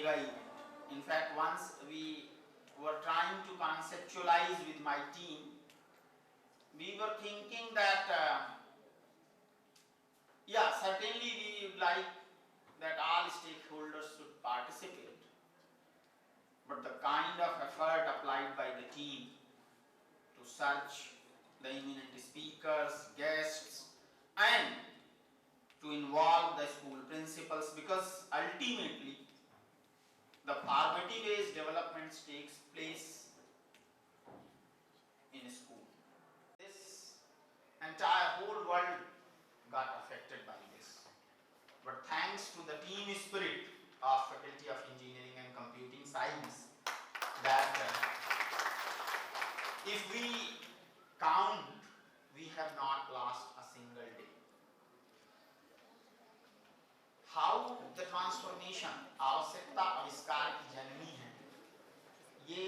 Mega event. In fact once we were trying to conceptualize with my team, we were thinking that yeah, certainly we would like that all stakeholders should participate, but the kind of effort applied by the team to search the eminent speakers, guests, and to involve the school principals, because ultimately the formative age development takes place in school. This entire whole world got affected by this, but thanks to the team spirit of Faculty of Engineering and Computing Science, that if we count, we have not lost a single day. How the transformation, आवश्यकता आविष्कार की जननी है, ये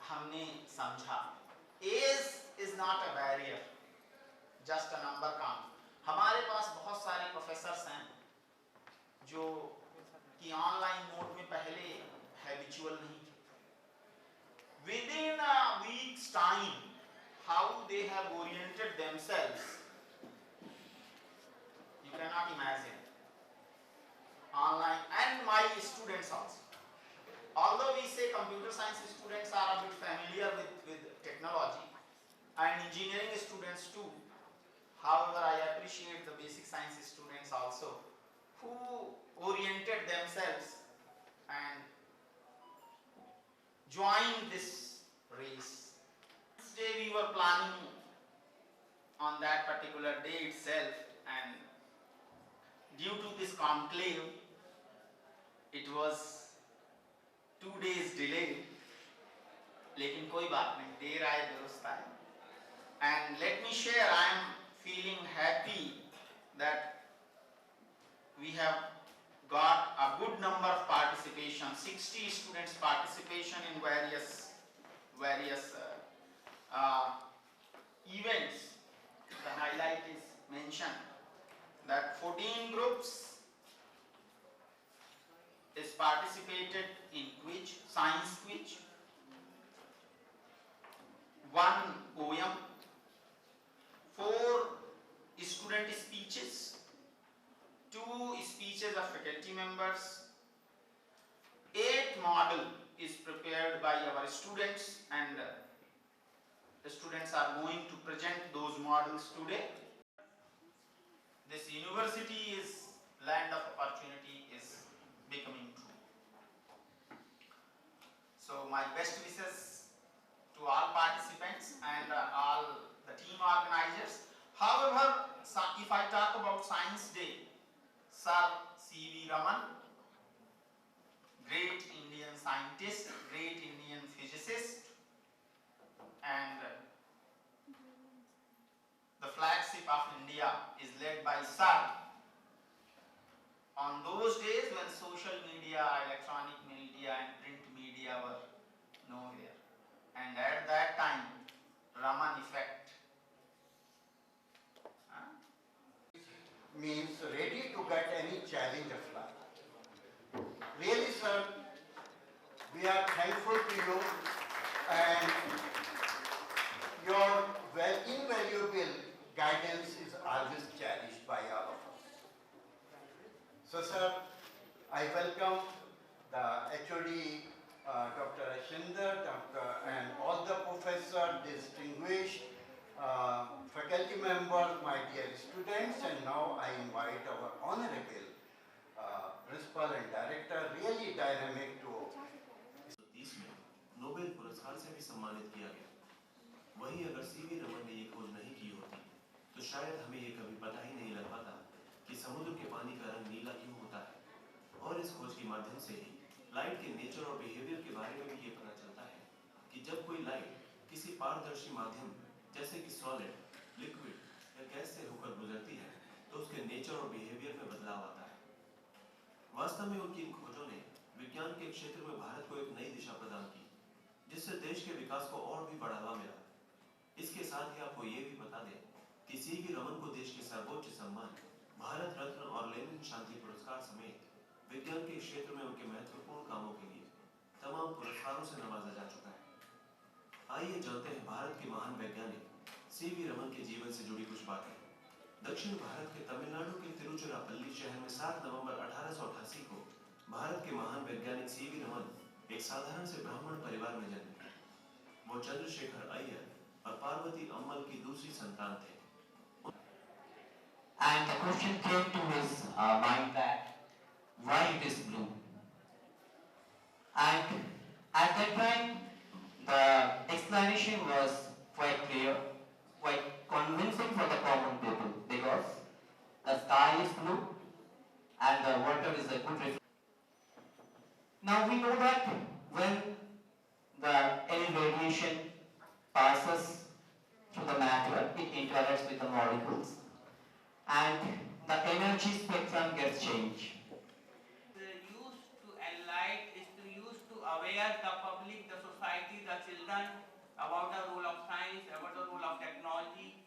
हमने समझा। Age is not a barrier, just a number count. हमारे पास बहुत सारे प्रोफेसर्स हैं जो कि ऑनलाइन मोड में पहले हैबिचुअल नहीं थे। Within a week's time, how they have oriented themselves, you cannot imagine. Online, and my students also. Although we say computer science students are a bit familiar with technology, and engineering students too, however, I appreciate the basic science students also, who oriented themselves and joined this race. This day we were planning on that particular day itself, and due to this conclave, it was 2 days delay. लेकिन कोई बात नहीं, देर आए दुरुस्त आए. And let me share, I am feeling happy that we have got a good number of participation, 60 students participation in various events. The highlight is mentioned that 14 groups is participated in quiz, science quiz, 1 poem, 4 student speeches, 2 speeches of faculty members, 8 model is prepared by our students, and the students are going to present those models today. This university is land of opportunity is becoming true. So my best wishes to all participants and all the team organizers. However, if I talk about Science Day, Sir C.V. Raman, great Indian scientist, great Indian physicist, and the flagship of India is led by Sir. On those days when social media, electronic media and print media were nowhere, and at that time, Raman effect means ready to get any challenge of life. Really, sir, we are thankful to you, and your invaluable guidance is always cherished by all of us. So, sir, I welcome the HOD, Dr. Ashinder, and all the professors, distinguished faculty members, my dear students, and now I invite our honorable principal and director, really dynamic to. 1930 में Nobel पुरस्कार से भी सम्मानित किया गया। वहीं अगर CV Raman ने ये खोज नहीं की होती, तो शायद हमें ये कभी पता ही नहीं लग पाता कि समुद्र के पानी का रंग नीला क्यों होता है। और इस खोज के माध्यम से ही लाइट के नेचर और बिहेवियर के बारे में भी ये पता चलता है कि जब कोई लाइट किसी पारदर्शी माध्यम जैसे कि सॉलिड, लिक्विड या गैस से होकर गुजरती है, तो उसके नेचर और बिहेवियर में बदलाव आता है। वास्तव में उनकी इन खोजों ने विज्ञान के क्षेत्र में भारत को एक नई दिशा प्रदान की, जिससे देश के विकास को और भी बढ़ावा मिला। इसके साथ ही आपको ये भी बता दें कि सीवी रमन को देश के सर्वोच्च सम्मान भारत रत्न और लेनिन शांति पुरस्कार समेत विज्ञान के क्षेत्र में उनके महत्वपूर्ण कामों के लिए तमाम पुरस्कारों से नवाजा जा चुका है। आइए जानते हैं भारत के महान वैज्ञानिक सीवी रमन के जीवन से जुड़ी कुछ बातें। दक्षिण भारत के तमिलनाडु के तिरुचिरापल्ली शहर में 7 नवंबर 1888 को भारत के महान वैज्ञानिक सीवी रमन एक साधारण से ब्राह्मण परिवार में जन्मे। वो चंद्रशेखर अय्यर और पार्वती अम्मल की दूसरी संतान थे। And the question came to his mind that why it is blue. And at that time, the explanation was quite clear, quite convincing for the common people, because the sky is blue and the water is a good reflection. Now we know that when any radiation passes through the matter, it interacts with the molecules and the energy spectrum gets changed. Used to enlighten, is to use to aware the public, the society, the children about the role of science, about the role of technology,